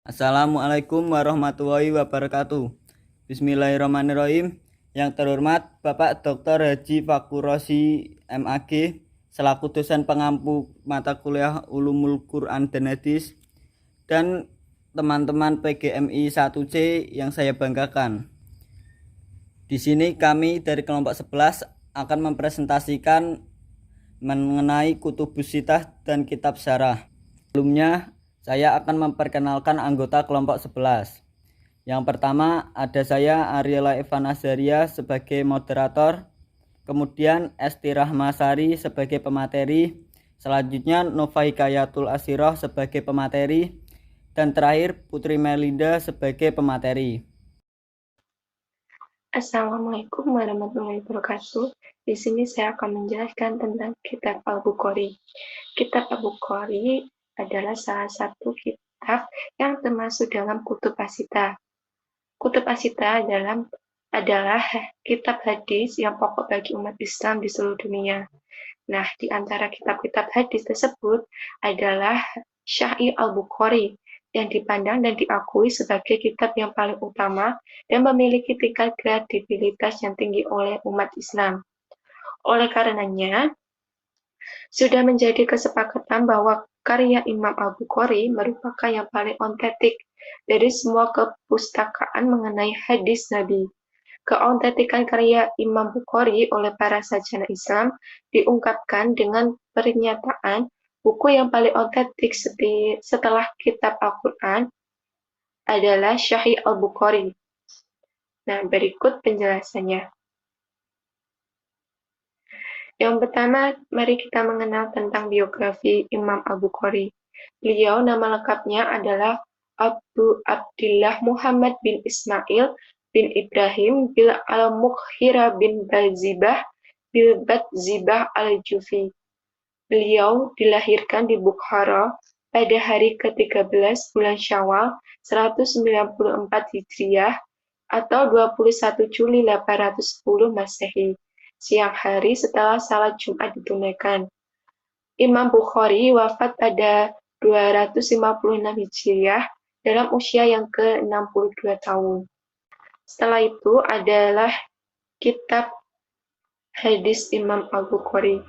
Assalamualaikum warahmatullahi wabarakatuh. Bismillahirrahmanirrahim. Yang terhormat Bapak Dr. Haji Fakhur Razi MAG selaku dosen pengampu mata kuliah Ulumul Quran dan Hadis dan teman-teman PGMI 1C yang saya banggakan. Di sini kami dari kelompok 11 akan mempresentasikan mengenai Kutubus Sittah dan Kitab Syarah. Sebelumnya, saya akan memperkenalkan anggota kelompok 11. Yang pertama ada saya Ariela Evan Azaria sebagai moderator, kemudian Esti Rahmasari sebagai pemateri, selanjutnya Nova Hikayatul Asiroh sebagai pemateri, dan terakhir Putri Melinda sebagai pemateri. Assalamualaikum warahmatullahi wabarakatuh. Di sini saya akan menjelaskan tentang Kitab Al-Bukhari. Kitab Al-Bukhari adalah salah satu kitab yang termasuk dalam Kutub As-Sittah. Kutub As-Sittah adalah kitab hadis yang pokok bagi umat Islam di seluruh dunia. Nah, di antara kitab-kitab hadis tersebut adalah Sahih Al-Bukhari yang dipandang dan diakui sebagai kitab yang paling utama dan memiliki tingkat kredibilitas yang tinggi oleh umat Islam. Oleh karenanya, sudah menjadi kesepakatan bahwa karya Imam Al-Bukhari merupakan yang paling otentik dari semua kepustakaan mengenai hadis Nabi. Keautentikan karya Imam Bukhari oleh para sarjana Islam diungkapkan dengan pernyataan buku yang paling otentik setelah kitab Al-Quran adalah Sahih Al-Bukhari. Nah, berikut penjelasannya. Yang pertama, mari kita mengenal tentang biografi Imam Al-Bukhari. Beliau nama lengkapnya adalah Abu Abdillah Muhammad bin Ismail bin Ibrahim bin Al-Mughira bin Bazibah bin Batzibah Al-Jufi. Beliau dilahirkan di Bukhara pada hari ke-13 bulan Syawal 194 Hijriah atau 21 Juli 810 Masehi, siang hari setelah salat Jumat ditunaikan. Imam Bukhari wafat pada 256 Hijriah dalam usia yang ke-62 tahun. Setelah itu adalah kitab hadis Imam Al-Bukhari.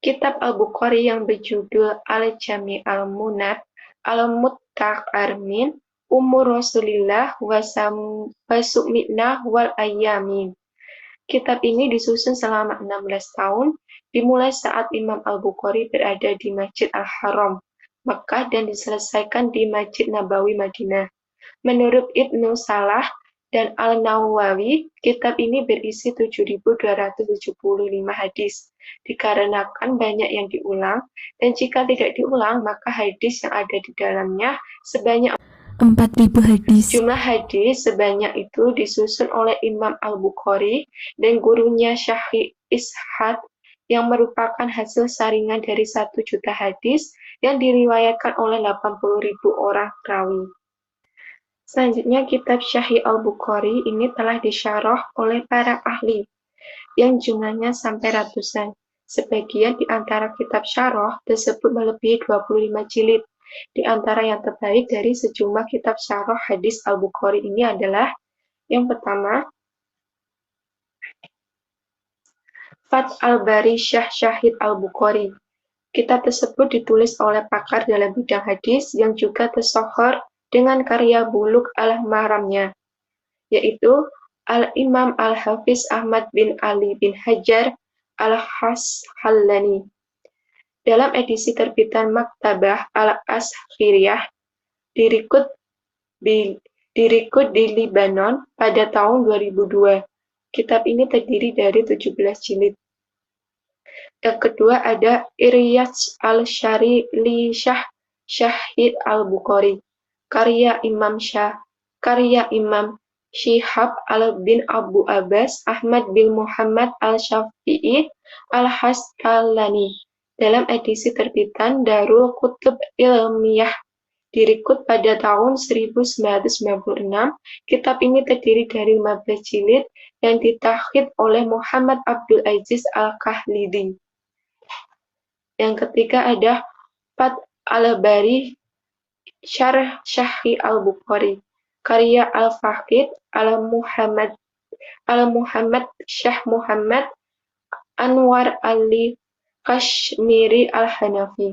Kitab Al-Bukhari yang berjudul Al-Jami' Al-Munad Al-Muttaqarmin Umur Rasulillah Wasu'minah wal Ayyamin. Kitab ini disusun selama 16 tahun, dimulai saat Imam Al-Bukhari berada di Masjid Al-Haram, Makkah dan diselesaikan di Masjid Nabawi, Madinah. Menurut Ibnu Salah dan Al-Nawawi, kitab ini berisi 7.275 hadis, dikarenakan banyak yang diulang, dan jika tidak diulang, maka hadis yang ada di dalamnya sebanyak 4.000 hadis. Jumlah hadis sebanyak itu disusun oleh Imam Al-Bukhari dan gurunya Syekh Ishaq yang merupakan hasil saringan dari 1 juta hadis yang diriwayatkan oleh 80.000 orang rawi. Selanjutnya, kitab Sahih Al-Bukhari ini telah disyarah oleh para ahli, yang jumlahnya sampai ratusan. Sebagian di antara kitab syarah tersebut melebihi 25 jilid. Di antara yang terbaik dari sejumlah kitab syarah hadis Al-Bukhari ini adalah yang pertama, Fath al-Bari Syarh Sahih Al-Bukhari. Kitab tersebut ditulis oleh pakar dalam bidang hadis yang juga tersohor dengan karya Bulugh al-Maramnya, yaitu Al-Imam Al-Hafiz Ahmad bin Ali bin Hajar Al-Hasqalani. Dalam edisi terbitan Maktabah Al-Asghiriyah dirikut di Lebanon pada tahun 2002. Kitab ini terdiri dari 17 jilid. Yang kedua ada Iryats al-Syari li Syahid al-Bukhari, karya Imam Syihab bin Abu Abbas Ahmad bin Muhammad al-Syafi'i al-Hasqalani dalam edisi terbitan Darul Kutub Ilmiyah dirikut pada tahun 1996. Kitab ini terdiri dari 15 jilid yang ditakhid oleh Muhammad Abdul Aziz Al-Khalidi. Yang ketiga ada Fath al-Bari Syarah Sahih Al-Bukhari, karya Al-Faqih Al-Muhammad Syah Muhammad Anwar Ali Kashmiri Al-Hanafi.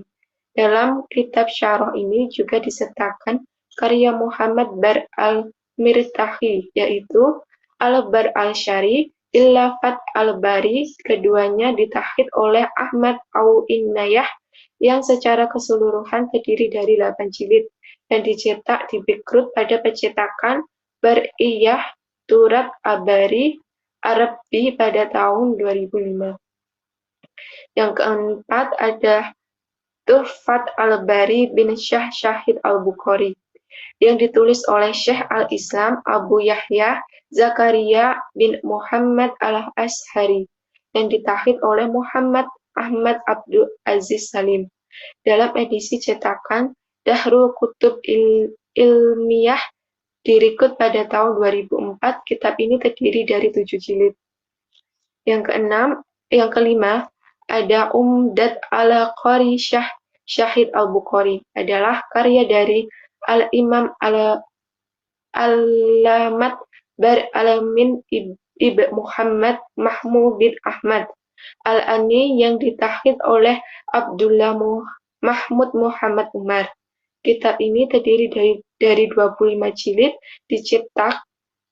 Dalam kitab syarah ini juga disertakan karya Muhammad Bar Al-Mirtahi, yaitu Al-Bar Al-Syari, Illafat Al-Bari. Keduanya ditakhid oleh Ahmad Au-Innayah yang secara keseluruhan terdiri dari 8 jilid dan dicetak di Beirut pada pencetakan Bar'iyah Turab Abari Arabi pada tahun 2005. Yang keempat ada Tuhfat Al-Bari bin Syah Syahid Al-Bukhari yang ditulis oleh Syekh Al-Islam Abu Yahya Zakaria bin Muhammad Al-Ashari dan ditakhid oleh Muhammad Ahmad Abdul Aziz Salim dalam edisi cetakan Dahrul Kutub Ilmiyah direkod pada tahun 2004. Kitab ini terdiri dari 7 jilid. Yang kelima ada Umdat ala Qari Syahid Al-Bukhari adalah karya dari Al-Imam Al-Alamat Bar Alamin Ibn Muhammad Mahmud bin Ahmad Al-Ani yang ditakhid oleh Abdullah Mahmud Muhammad Umar. Kitab ini terdiri dari 25 jilid, dicetak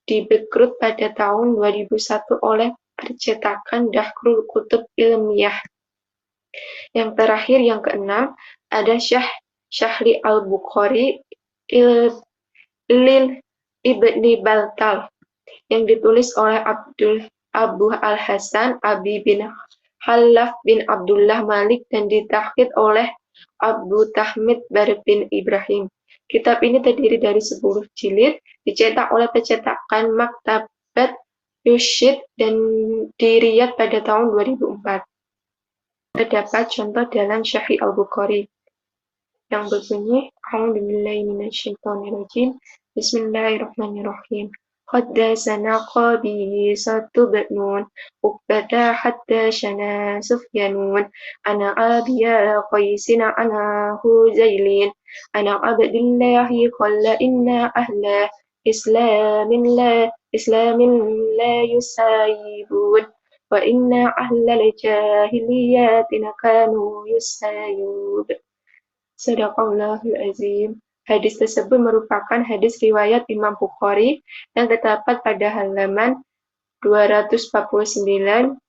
di Beirut pada tahun 2001 oleh percetakan Dahrul Kutub Ilmiyah. Yang terakhir, yang keenam, ada Syahli Al-Bukhari Lil Ibni Baltal yang ditulis oleh Abu Al-Hasan Abi bin Khalaf bin Abdullah Malik dan ditakhid oleh Abu Tahmid Bar bin Ibrahim. Kitab ini terdiri dari 10 jilid, dicetak oleh percetakan Maktabat Yushid dan di Riyadh pada tahun 2004. Terdapat contoh dalam Sahih Al-Bukhari yang berbunyi A'udzubillahi minasyaitonirrajim. Bismillahirrahmanirrahim. Haddatsana Qabisatu bin Uqbata haddatsana Sufyanun ana Abiya Qaisina ana Huzailin ana Abdillahi qala inna ahla islamin la yusayibun wa inna ahlal jahiliyatina kanu yusayub. Sadaqallahul azim. Hadis tersebut merupakan hadis riwayat Imam Bukhari yang terdapat pada halaman 249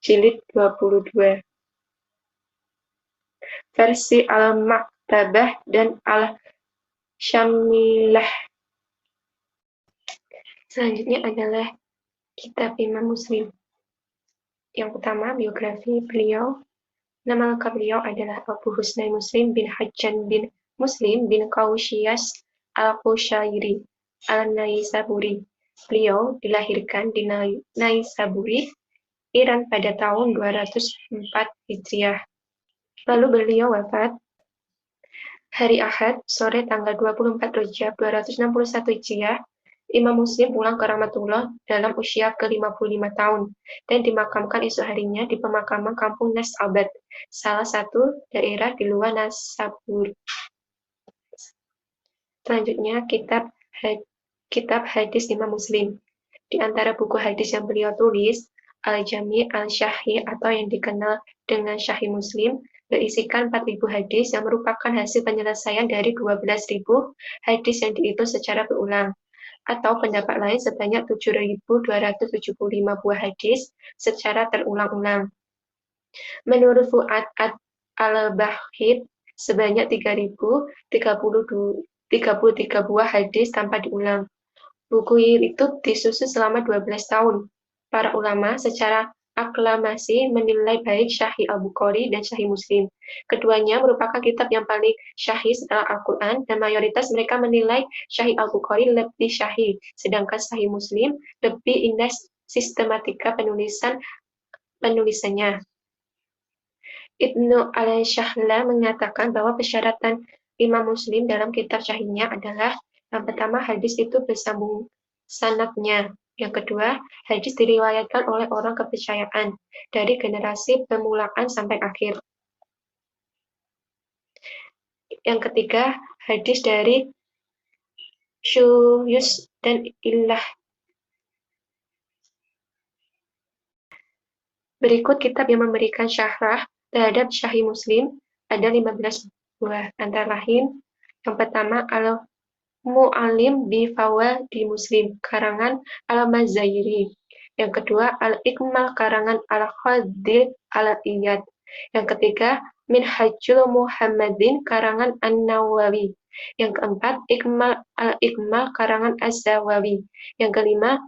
jilid 22. Versi Al-Maktabah dan Al-Syamilah. Selanjutnya adalah kitab Imam Muslim. Yang pertama, biografi beliau. Nama lengkap beliau adalah Abu Husnain Muslim bin Hajjan bin Muslim bin Qausyas Al-Qushairi Al-Naisaburi. Beliau dilahirkan di Naisaburi, Iran pada tahun 204 Hijriah. Lalu beliau wafat hari Ahad, sore tanggal 24 Rajab 261 Hijriah. Imam Muslim pulang ke Rahmatullah dalam usia ke-55 tahun dan dimakamkan esok harinya di pemakaman kampung Nas Abad, salah satu daerah di luar Naisabur. Selanjutnya, kitab hadis Imam Muslim. Di antara buku hadis yang beliau tulis, Al-Jami' Al-Sahih atau yang dikenal dengan Sahih Muslim berisikan 4.000 hadis yang merupakan hasil penyelesaian dari 12.000 hadis yang dihitung secara berulang, atau pendapat lain sebanyak 7.275 buah hadis secara terulang-ulang. Menurut Fuad Al-Bahid, sebanyak 3.033 buah hadis tanpa diulang. Buku itu disusun selama 12 tahun. Para ulama secara aklamasi menilai baik Sahih Al-Bukhari dan Sahih Muslim. Keduanya merupakan kitab yang paling syahih setelah Al-Quran, dan mayoritas mereka menilai Sahih Al-Bukhari lebih syahih, sedangkan Sahih Muslim lebih indah sistematika penulisannya. Ibnu al-Shahla mengatakan bahwa persyaratan Imam Muslim dalam kitab syahihnya adalah: yang pertama, hadis itu bersambung sanadnya. Yang kedua, hadis diriwayatkan oleh orang kepercayaan dari generasi permulaan sampai akhir. Yang ketiga, hadis dari Syuyus dan Illah. Berikut kitab yang memberikan syarah terhadap Sahih Muslim, ada 15 buah. Antara lain, yang pertama, Al-Mu'allim bi Fawaidi Muslim, karangan Al-Mazairi. Yang kedua, Al-Ikmal, karangan Al-Khadil Al-Iyad. Yang ketiga, Minhajul Muhammadin, karangan An-Nawawi. Yang keempat, Al-Ikmal, karangan Az-Zawawi. Yang kelima,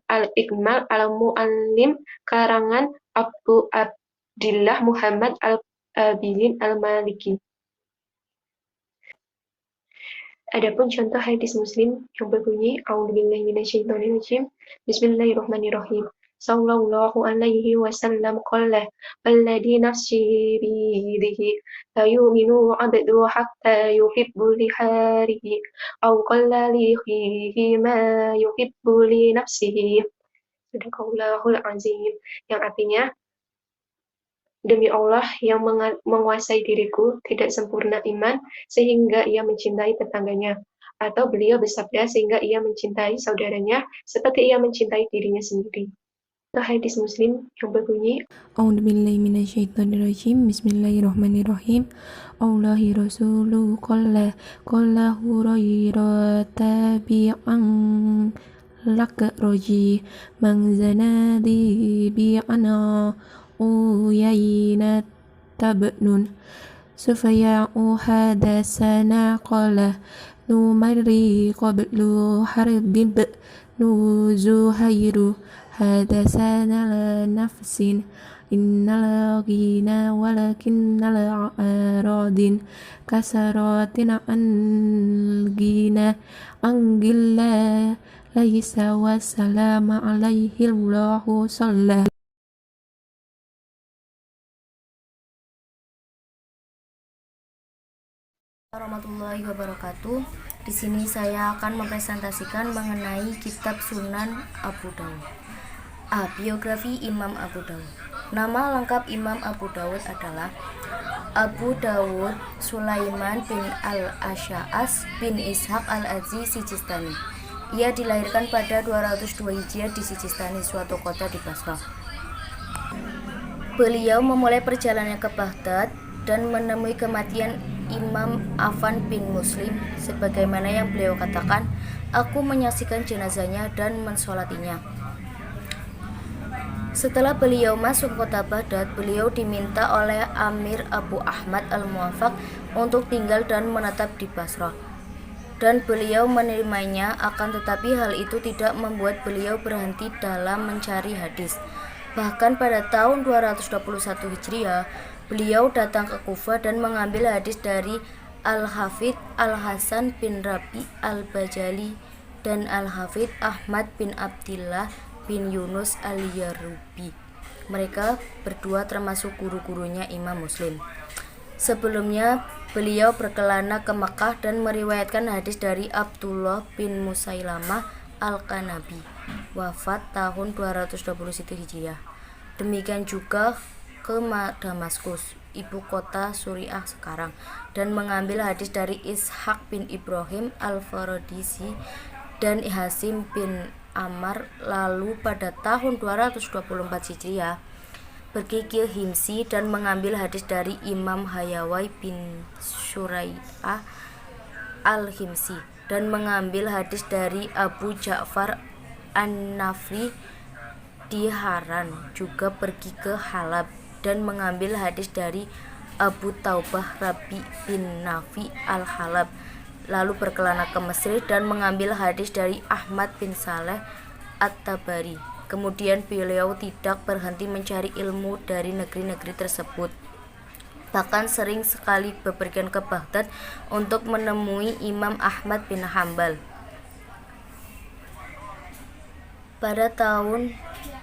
Al-Ikmal Al-Mu'allim, karangan Abu Abdillah Muhammad Al-Abilin Al-Maliki. Adapun contoh hadis Muslim yang berbunyi A'udzubillahi minasyaitonirrajim. Bismillahirrahmanirrahim. Sallallahu alaihi wasallam qala walladzi nafsi biyadihi la yu'minu 'abdu hatta yuhibbu li harihi aw qala li akhihi ma yuhibbu li nafsihi. Sadaqallahul azim. Yang artinya, demi Allah yang menguasai diriku, tidak sempurna iman sehingga ia mencintai tetangganya. Atau beliau bersabda sehingga ia mencintai saudaranya seperti ia mencintai dirinya sendiri. Itu hadis Muslim yang berbunyi, A'udzubillahi minasyaitonirrajim. Bismillahirrahmanirrahim. Allahi rasulu qala hurairah tabi'an lak roji mangzanadi bi'ana uyayna tabnun sufaya'u hadasana qala numari qablu harbib nuzuhairu hadasana la nafsin innal ghina walakinnal aradin kasaratin an ghina anggilla laisa wassalamu alaihi Allahu sallallahu. Warahmatullahi wabarakatuh. Di sini saya akan mempresentasikan mengenai kitab Sunan Abu Dawud. Biografi Imam Abu Dawud. Nama lengkap Imam Abu Dawud adalah Abu Dawud Sulaiman bin Al-Asy'as bin Ishaq Al-Aziz Sijistani. Ia dilahirkan pada 202 Hijriah di Sijistani, suatu kota di Basrah. Beliau memulai perjalanannya ke Baghdad dan menemui kematian Imam Affan bin Muslim, sebagaimana yang beliau katakan, "Aku menyaksikan jenazahnya dan mensolatinya." Setelah beliau masuk kota Baghdad, beliau diminta oleh Amir Abu Ahmad Al-Muwaffaq untuk tinggal dan menetap di Basrah. Dan beliau menerimanya, akan tetapi hal itu tidak membuat beliau berhenti dalam mencari hadis. Bahkan pada tahun 221 Hijriah, beliau datang ke Kufah dan mengambil hadis dari Al-Hafidz Al-Hasan bin Rabi Al-Bajali dan Al-Hafidz Ahmad bin Abdillah bin Yunus Al-Yarubi. Mereka berdua termasuk guru-gurunya Imam Muslim. Sebelumnya, beliau berkelana ke Mekah dan meriwayatkan hadis dari Abdullah bin Musailamah Al-Kanabi, wafat tahun 221 Hijriah. Demikian juga ke Damaskus, ibu kota Suriah sekarang, dan mengambil hadis dari Ishaq bin Ibrahim Al-Faradisi dan Hasim bin Ammar. Lalu pada tahun 224 Hijriah pergi ke Himsi dan mengambil hadis dari Imam Hayawai bin Surai'ah Al-Himsi dan mengambil hadis dari Abu Ja'far An-Nafri di Haran. Juga pergi ke Halab dan mengambil hadis dari Abu Taubah Rabi bin Nafi Al-Halab. Lalu berkelana ke Mesir dan mengambil hadis dari Ahmad bin Saleh At-Tabari. Kemudian beliau tidak berhenti mencari ilmu dari negeri-negeri tersebut. Bahkan sering sekali bepergian ke Baghdad untuk menemui Imam Ahmad bin Hambal. Pada tahun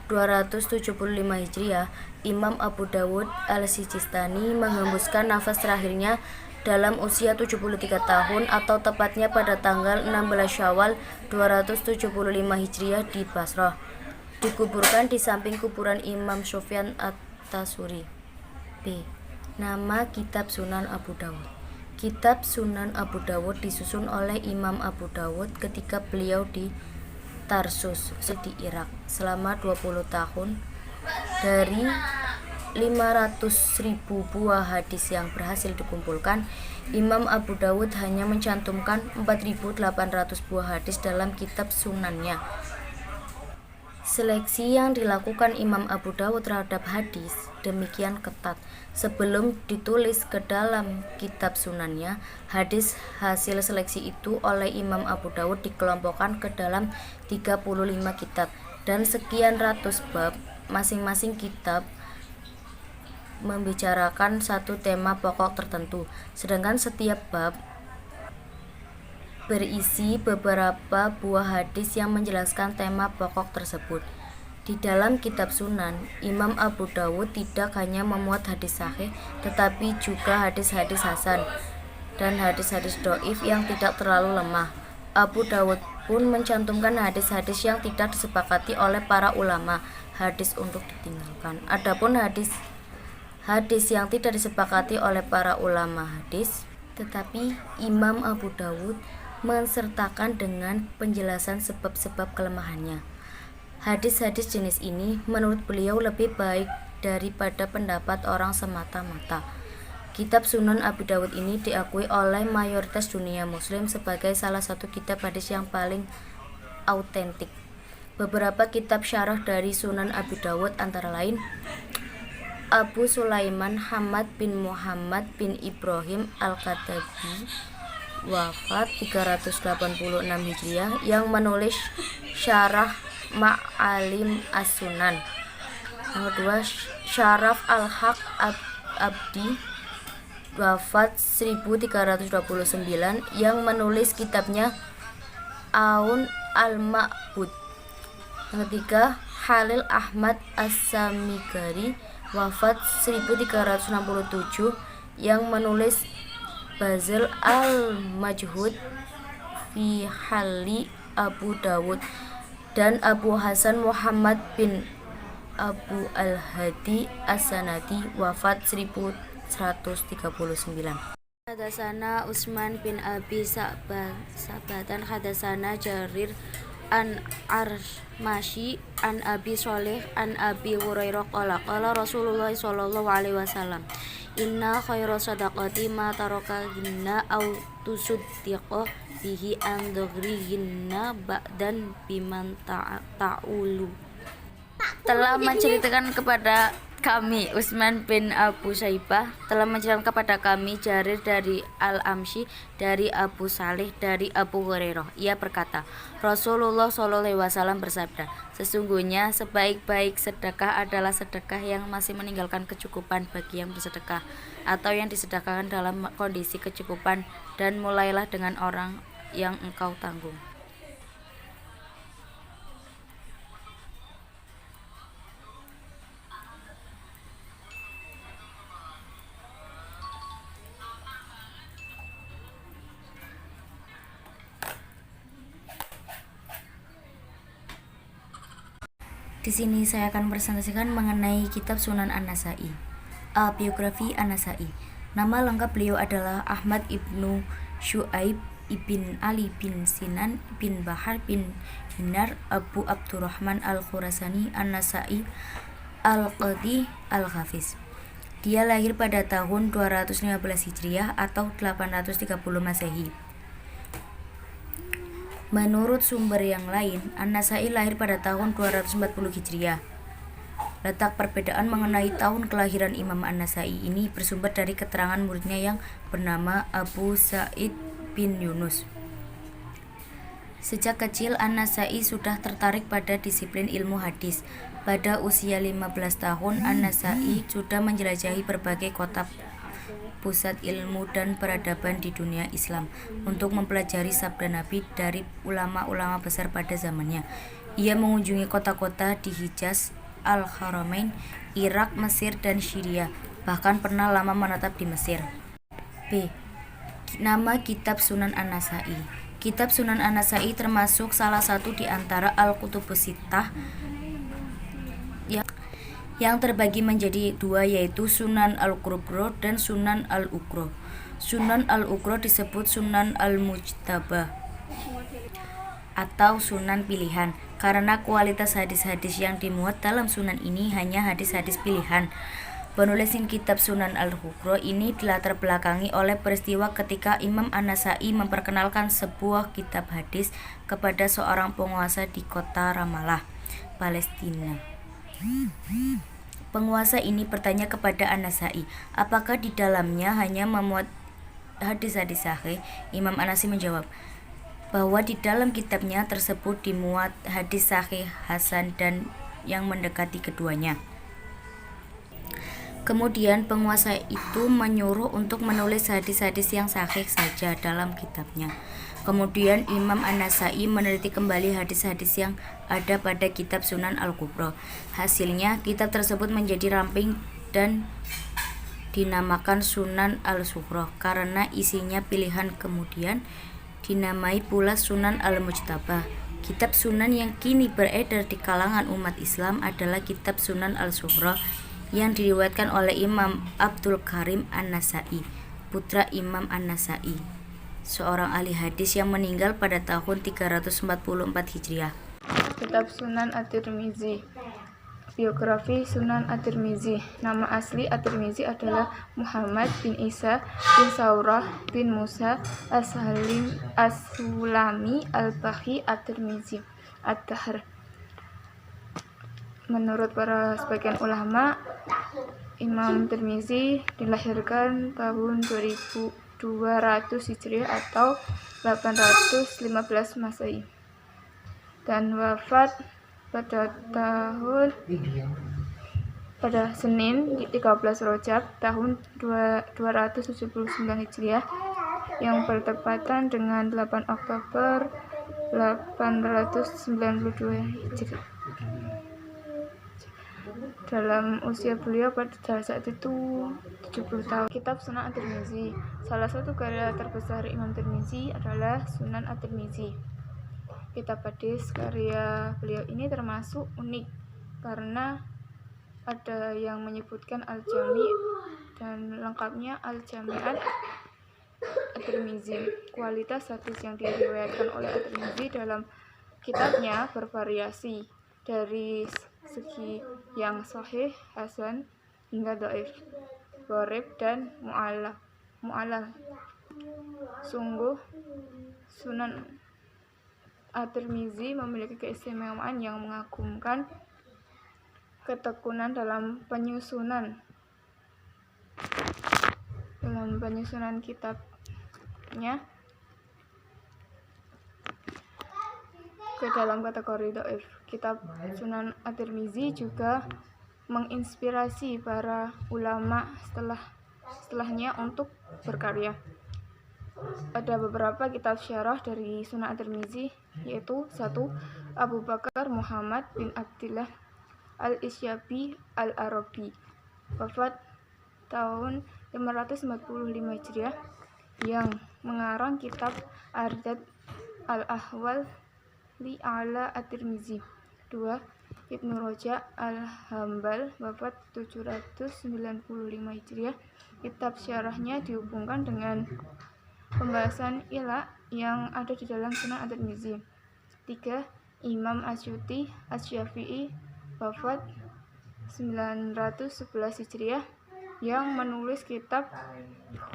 275 Hijriah, Imam Abu Dawud Al-Sijistani menghembuskan nafas terakhirnya dalam usia 73 tahun atau tepatnya pada tanggal 16 Syawal 275 Hijriah di Basrah. Dikuburkan di samping kuburan Imam Sufyan At-Tasuri. B. Nama kitab Sunan Abu Dawud. Kitab Sunan Abu Dawud disusun oleh Imam Abu Dawud ketika beliau di Tarsus di Irak selama 20 tahun. Dari 500.000 buah hadis yang berhasil dikumpulkan, Imam Abu Dawud hanya mencantumkan 4.800 buah hadis dalam kitab Sunannya. Seleksi yang dilakukan Imam Abu Dawud terhadap hadis demikian ketat. Sebelum ditulis ke dalam kitab Sunannya, hadis hasil seleksi itu oleh Imam Abu Dawud dikelompokkan ke dalam 35 kitab dan sekian ratus bab. Masing-masing kitab membicarakan satu tema pokok tertentu, sedangkan setiap bab berisi beberapa buah hadis yang menjelaskan tema pokok tersebut. Di dalam kitab Sunan, Imam Abu Dawud tidak hanya memuat hadis sahih, tetapi juga hadis-hadis hasan dan hadis-hadis dhaif yang tidak terlalu lemah. Abu Dawud pun mencantumkan hadis-hadis yang tidak disepakati oleh para ulama, hadis untuk ditinggalkan. Adapun hadis yang tidak disepakati oleh para ulama hadis, tetapi Imam Abu Dawud mensertakan dengan penjelasan sebab-sebab kelemahannya. Hadis-hadis jenis ini menurut beliau lebih baik daripada pendapat orang semata-mata. Kitab Sunan Abu Dawud ini diakui oleh mayoritas dunia muslim sebagai salah satu kitab hadis yang paling autentik. Beberapa kitab syarah dari Sunan Abu Dawud antara lain Abu Sulaiman Hamad bin Muhammad bin Ibrahim Al-Katabi, wafat 386 Hijriah, yang menulis Syarah Ma'alim As-Sunan. Yang kedua, Syaraf Al-Haq Abdi, wafat 1329, yang menulis kitabnya Aun Al-Ma'bud. Yang ketiga, Halil Ahmad As-Samigari, wafat 1367, yang menulis Bazil Al-Majhud fi Hali Abu Dawud, dan Abu Hasan Muhammad bin Abu Al-Hadi As-Sanadi, wafat 1139. Hadasana Utsman bin Abi Sabatan hadasana Jarir an Armashi an Abi Sholih an Abi Hurairah qala qala Rasulullah sallallahu alaihi wasallam, inna khairu sadaqati ma taraka ginna aw tusuddiqa bihi an dhagrihinna ba'dan biman ta'ulu. Telah menceritakan kepada kami Utsman bin Abu Saibah, telah menceritakan kepada kami Jarir dari Al-Amshi dari Abu Salih dari Abu Hurairah. Ia berkata, Rasulullah SAW bersabda, sesungguhnya sebaik-baik sedekah adalah sedekah yang masih meninggalkan kecukupan bagi yang bersedekah, atau yang disedekahkan dalam kondisi kecukupan, dan mulailah dengan orang yang engkau tanggung. Di sini saya akan presentasikan mengenai kitab Sunan An-Nasa'i. Biografi An-Nasa'i. Nama lengkap beliau adalah Ahmad ibnu Syu'aib ibn Ali bin Sinan bin Bahar bin Dinar Abu Abdurrahman Al-Khurasani An-Nasa'i Al-Qadhi Al-Hafiz. Dia lahir pada tahun 215 Hijriah atau 830 Masehi. Menurut sumber yang lain, An-Nasa'i lahir pada tahun 240 Hijriah. Letak perbedaan mengenai tahun kelahiran Imam An-Nasa'i ini bersumber dari keterangan muridnya yang bernama Abu Sa'id bin Yunus. Sejak kecil, An-Nasa'i sudah tertarik pada disiplin ilmu hadis. Pada usia 15 tahun, An-Nasa'i sudah menjelajahi berbagai kota pusat ilmu dan peradaban di dunia Islam untuk mempelajari sabda Nabi dari ulama-ulama besar pada zamannya. Ia mengunjungi kota-kota di Hijaz, Al-Haramain, Irak, Mesir, dan Syria, bahkan pernah lama menetap di Mesir. B. Nama Kitab Sunan An-Nasa'i. Kitab Sunan An-Nasa'i termasuk salah satu di antara Al-Kutubus Sittah yang terbagi menjadi dua, yaitu Sunan Al-Kubra dan Sunan Al-Uqra. Sunan Al-Uqra disebut Sunan Al-Mujtabah atau sunan pilihan karena kualitas hadis-hadis yang dimuat dalam sunan ini hanya hadis-hadis pilihan. Penulis kitab Sunan Al-Uqra ini dilatar belakangi oleh peristiwa ketika Imam An-Nasai memperkenalkan sebuah kitab hadis kepada seorang penguasa di kota Ramallah, Palestina. Penguasa ini bertanya kepada An-Nasai, apakah di dalamnya hanya memuat hadis-hadis sahih? Imam An-Nasai menjawab bahwa di dalam kitabnya tersebut dimuat hadis sahih, hasan, dan yang mendekati keduanya. Kemudian penguasa itu menyuruh untuk menulis hadis-hadis yang sahih saja dalam kitabnya. Kemudian Imam An-Nasai meneliti kembali hadis-hadis yang ada pada kitab Sunan Al-Kubra. Hasilnya, kitab tersebut menjadi ramping dan dinamakan Sunan Al-Sughra karena isinya pilihan. Kemudian dinamai pula Sunan Al-Mujtabah. Kitab Sunan yang kini beredar di kalangan umat Islam adalah kitab Sunan Al-Sughra yang diriwayatkan oleh Imam Abdul Karim An-Nasai, putra Imam An-Nasai, seorang ahli hadis yang meninggal pada tahun 344 Hijriah. Kitab Sunan At-Tirmizi. Biografi Sunan At-Tirmizi. Nama asli At-Tirmizi adalah Muhammad bin Isa bin Saurah bin Musa As-Sulami Al-Bahi At-Tirmizi Ad-Dahr. Menurut para sebagian ulama, Imam Tirmizi dilahirkan tahun 2200 Hijriah atau 815 Masehi dan wafat pada Senin 13 Rajab tahun 279 Hijriah yang bertepatan dengan 8 Oktober 892 Hijriah. Dalam usia beliau pada saat itu 70 tahun. Kitab Sunan At-Tirmizi. Salah satu karya terbesar Imam Tirmizi adalah Sunan At-Tirmizi. Kitab hadis karya beliau ini termasuk unik karena ada yang menyebutkan Al-Jami dan lengkapnya Al-Jami'at At-Tirmizi. Kualitas hadis yang diriwayatkan oleh At-Tirmizi dalam kitabnya bervariasi dari segi yang sahih, hasan, hingga dhaif, gharib, dan mu'allal. Sungguh, Sunan At-Tirmizi memiliki keistimewaan yang mengagumkan, ketekunan dalam penyusunan kitabnya ke dalam kategori dhaif. Kitab Sunan At-Tirmizi juga menginspirasi para ulama setelahnya untuk berkarya. Ada beberapa kitab syarah dari Sunan At-Tirmizi, yaitu 1. Abu Bakar Muhammad bin Abdillah Al-Isyabi Al-Arabi, wafat tahun 545 Hijriah, yang mengarang kitab Ardad Al-Ahwal li ala At-Tirmizi. 2. Ibnu Roja Al-Hambal, wafat 795 Hijriah. Kitab syarahnya dihubungkan dengan pembahasan ilah yang ada di dalam Sunan At-Tirmizi. 3. Imam Asyuti Asy-Syafi'i, wafat 911 Hijriah, yang menulis kitab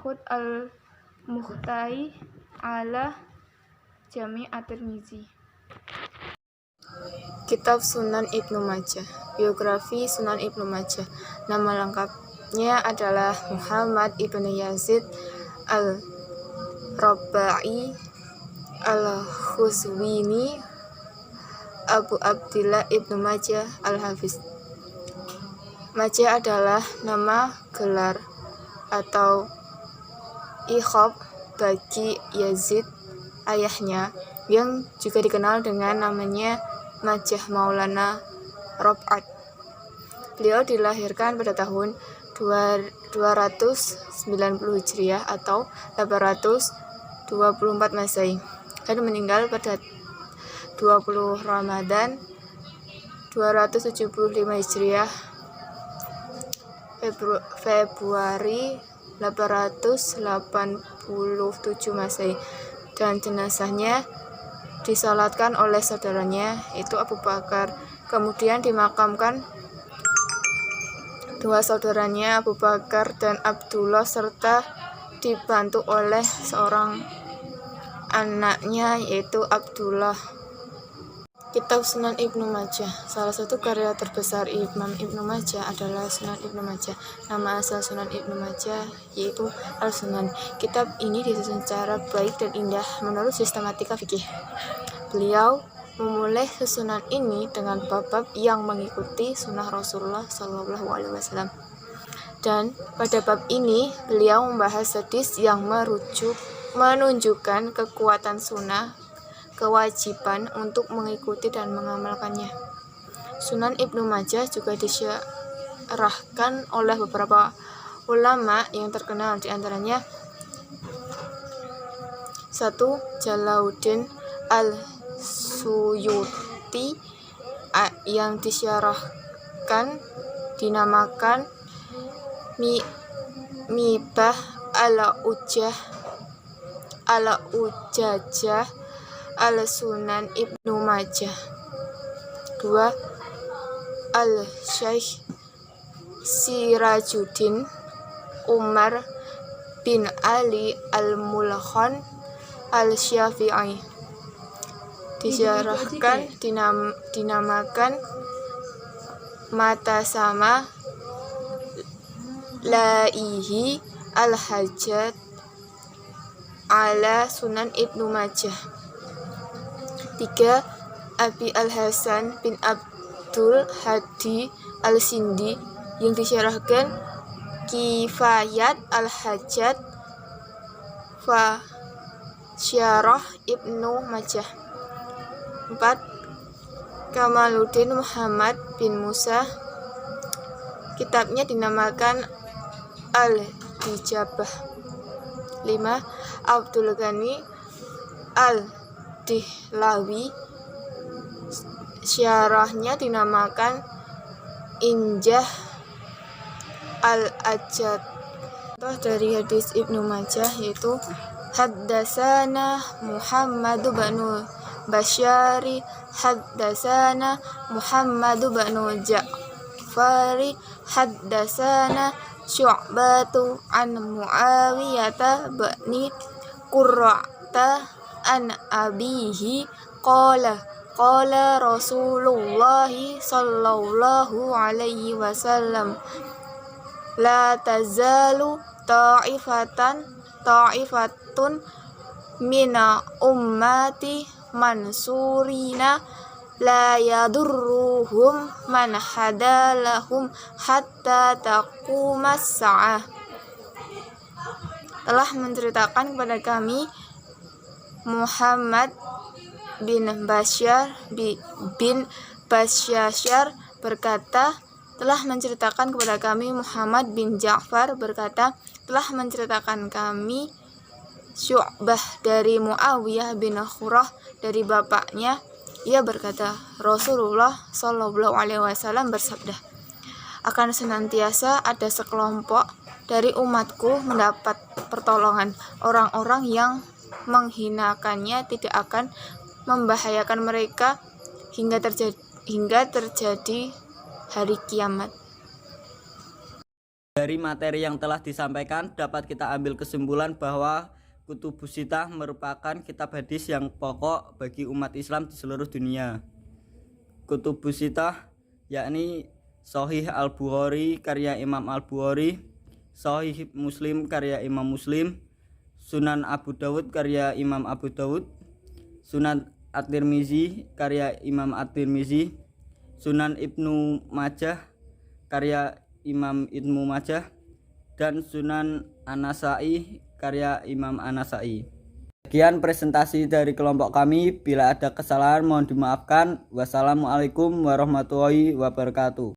Hud al-Mukhtai ala Jami' At-Tirmizi. Kitab Sunan Ibnu Majah. Biografi Sunan Ibnu Majah. Nama lengkapnya adalah Muhammad ibnu Yazid Al-Rabai Al-Khuzwini Abu Abdillah Ibnu Majah Al-Hafiz. Majah adalah nama gelar atau ikhab bagi Yazid ayahnya, yang juga dikenal dengan namanya Majah Maulana Rob'at. Beliau dilahirkan pada tahun 290 Hijriah atau 824 Masehi dan meninggal pada 20 Ramadan 275 Hijriah Februari 887 Masehi, dan jenazahnya disalatkan oleh saudaranya yaitu Abu Bakar. Kemudian dimakamkan dua saudaranya Abu Bakar dan Abdullah serta dibantu oleh seorang anaknya yaitu Abdullah. Kitab Sunan Ibnu Majah. Salah satu karya terbesar Imam Ibnu Majah adalah Sunan Ibnu Majah. Nama asal Sunan Ibnu Majah yaitu Al-Sunan. Kitab ini disusun secara baik dan indah menurut sistematika fikih. Beliau memulai susunan ini dengan bab-bab yang mengikuti sunnah Rasulullah SAW. Dan pada bab ini beliau membahas hadis yang menunjukkan kekuatan sunnah, kewajiban untuk mengikuti dan mengamalkannya. Sunan Ibnu Majah juga disyarahkan oleh beberapa ulama yang terkenal, di antaranya 1. Jalauddin Al-Suyuti yang disyarahkan dinamakan Mibah Al-Ujajah Al-Sunan Ibnu Majah. 2. Al-Syaikh Sirajuddin Umar bin Ali Al-Mulkhan Al-Syafi'i disyarahkan dinamakan Mata Sama Laihi Al-Hajjat ala Sunan Ibnu Majah. 3. Abi Al-Hasan bin Abdul Hadi Al-Sindi yang disyarahkan Kifayat Al-Hajjat fa Syarah Ibnu Majah. 4. Kamaluddin Muhammad bin Musa, kitabnya dinamakan Al-Dijabah. 5. Abdul Ghani Al-Dihlawi, syarahnya dinamakan Injah Al-Ajad. Dari hadis Ibnu Majah yaitu Haddasana Muhammad bin Basyari Haddasana Muhammad bin Ja'fari Haddasana Syu'batu an Muawiyata bin Qurra'ta an abihi qala Rasulullah sallallahu alaihi wasallam la tazalu ta'ifatun mina ummati mansurina la yadurruhum man hadalahum hatta taqumas sa'ah. Telah menceritakan kepada kami Muhammad bin Basyashar berkata, telah menceritakan kepada kami Muhammad bin Ja'far berkata, telah menceritakan kami Syu'bah dari Muawiyah bin Khurrah dari bapaknya, ia berkata, Rasulullah Shallallahu Alaihi Wasallam bersabda, akan senantiasa ada sekelompok dari umatku mendapat pertolongan. Orang-orang yang menghinakannya tidak akan membahayakan mereka hingga terjadi hari kiamat. Dari materi yang telah disampaikan dapat kita ambil kesimpulan bahwa Kutubus Sittah merupakan kitab hadis yang pokok bagi umat Islam di seluruh dunia. Kutubus Sittah yakni Sahih Al-Bukhari karya Imam Al-Bukhari, Sahih Muslim karya Imam Muslim, Sunan Abu Dawud karya Imam Abu Dawud, Sunan At-Tirmizi karya Imam At-Tirmizi, Sunan Ibnu Majah karya Imam Ibnu Majah, dan Sunan An-Nasa'i karya Imam An-Nasa'i. Sekian presentasi dari kelompok kami. Bila ada kesalahan mohon dimaafkan. Wassalamualaikum warahmatullahi wabarakatuh.